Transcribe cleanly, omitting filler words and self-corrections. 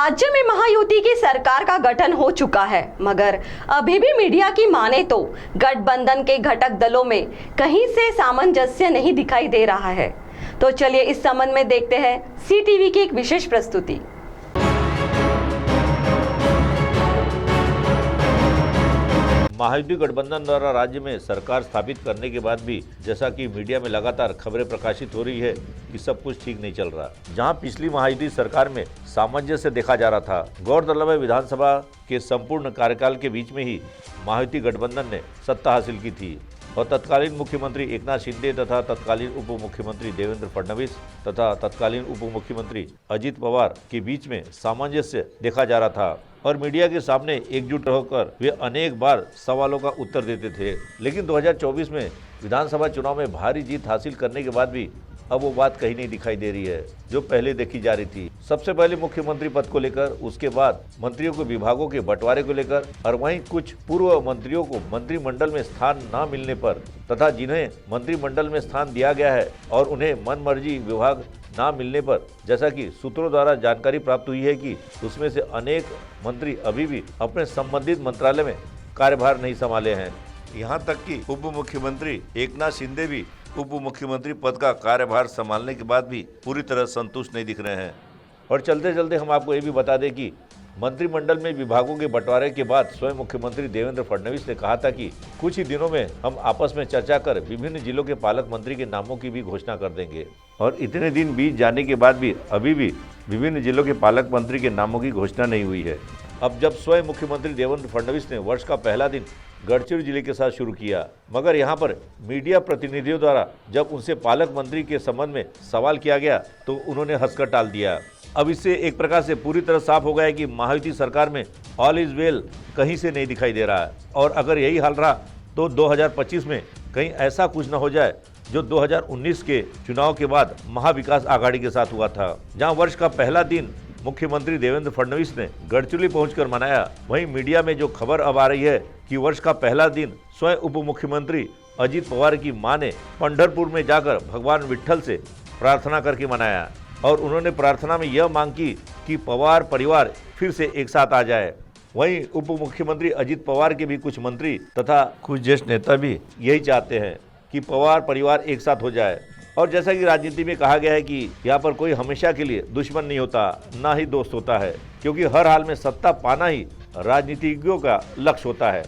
राज्य में महायुति की सरकार का गठन हो चुका है, मगर अभी भी मीडिया की माने तो गठबंधन के घटक दलों में कहीं से सामंजस्य नहीं दिखाई दे रहा है। तो चलिए इस संबंध में देखते हैं CTV की एक विशेष प्रस्तुति। महायुति गठबंधन द्वारा राज्य में सरकार स्थापित करने के बाद भी जैसा कि मीडिया में लगातार खबरें प्रकाशित हो रही है कि सब कुछ ठीक नहीं चल रहा। जहां पिछली महायुति सरकार में सामंजस्य देखा जा रहा था, गौरतलब है विधानसभा के संपूर्ण कार्यकाल के बीच में ही महायुति गठबंधन ने सत्ता हासिल की थी और तत्कालीन मुख्यमंत्री एकनाथ शिंदे तथा तत्कालीन उप मुख्यमंत्री देवेंद्र फडणवीस तथा तत्कालीन उप मुख्यमंत्री अजित पवार के बीच में सामंजस्य देखा जा रहा था और मीडिया के सामने एकजुट होकर वे अनेक बार सवालों का उत्तर देते थे। लेकिन 2024 में विधानसभा चुनाव में भारी जीत हासिल करने के बाद भी अब वो बात कहीं नहीं दिखाई दे रही है जो पहले देखी जा रही थी। सबसे पहले मुख्यमंत्री पद को लेकर, उसके बाद मंत्रियों के विभागों के बंटवारे को लेकर और वहीं कुछ पूर्व मंत्रियों को मंत्रिमंडल में स्थान न मिलने पर तथा जिन्हें मंत्रिमंडल में स्थान दिया गया है और उन्हें मनमर्जी विभाग ना मिलने पर, जैसा कि सूत्रों द्वारा जानकारी प्राप्त हुई है कि उसमें से अनेक मंत्री अभी भी अपने संबंधित मंत्रालय में कार्यभार नहीं संभाले हैं। यहाँ तक कि उप मुख्यमंत्री एकनाथ शिंदे भी उप मुख्यमंत्री पद का कार्यभार संभालने के बाद भी पूरी तरह संतुष्ट नहीं दिख रहे हैं। और चलते चलते हम आपको ये भी बता दें कि मंत्रिमंडल में विभागों के बंटवारे के बाद स्वयं मुख्यमंत्री देवेंद्र फडणवीस ने कहा था कि कुछ ही दिनों में हम आपस में चर्चा कर विभिन्न जिलों के पालक मंत्री के नामों की भी घोषणा कर देंगे। और इतने दिन बीत जाने के बाद भी अभी भी विभिन्न जिलों के पालक मंत्री के नामों की घोषणा नहीं हुई है। अब जब स्वयं मुख्यमंत्री देवेंद्र फडणवीस ने वर्ष का पहला दिन गढ़चिरौली जिले के साथ शुरू किया, मगर यहाँ पर मीडिया प्रतिनिधियों द्वारा जब उनसे पालक मंत्री के संबंध में सवाल किया गया तो उन्होंने हंसकर टाल दिया। अब इससे एक प्रकार से पूरी तरह साफ हो गया है कि महायुति सरकार में ऑल इज वेल कहीं से नहीं दिखाई दे रहा है। और अगर यही हाल रहा तो 2025 में कहीं ऐसा कुछ न हो जाए जो 2019 के चुनाव के बाद महाविकास आघाड़ी के साथ हुआ था, जहां वर्ष का पहला दिन मुख्यमंत्री देवेंद्र फडणवीस ने गढ़चिरौली पहुंचकर मनाया। वहीं मीडिया में जो खबर अब आ रही है कि वर्ष का पहला दिन स्वयं उप मुख्यमंत्री अजित पवार की मां ने पंढरपुर में जाकर भगवान विट्ठल से प्रार्थना करके मनाया और उन्होंने प्रार्थना में यह मांग की कि पवार परिवार फिर से एक साथ आ जाए। वहीं उप मुख्यमंत्री अजित पवार के भी कुछ मंत्री तथा कुछ ज्येष्ठ नेता भी यही चाहते हैं कि पवार परिवार एक साथ हो जाए। और जैसा कि राजनीति में कहा गया है कि यहाँ पर कोई हमेशा के लिए दुश्मन नहीं होता, ना ही दोस्त होता है, क्योंकि हर हाल में सत्ता पाना ही राजनीतिज्ञों का लक्ष्य होता है।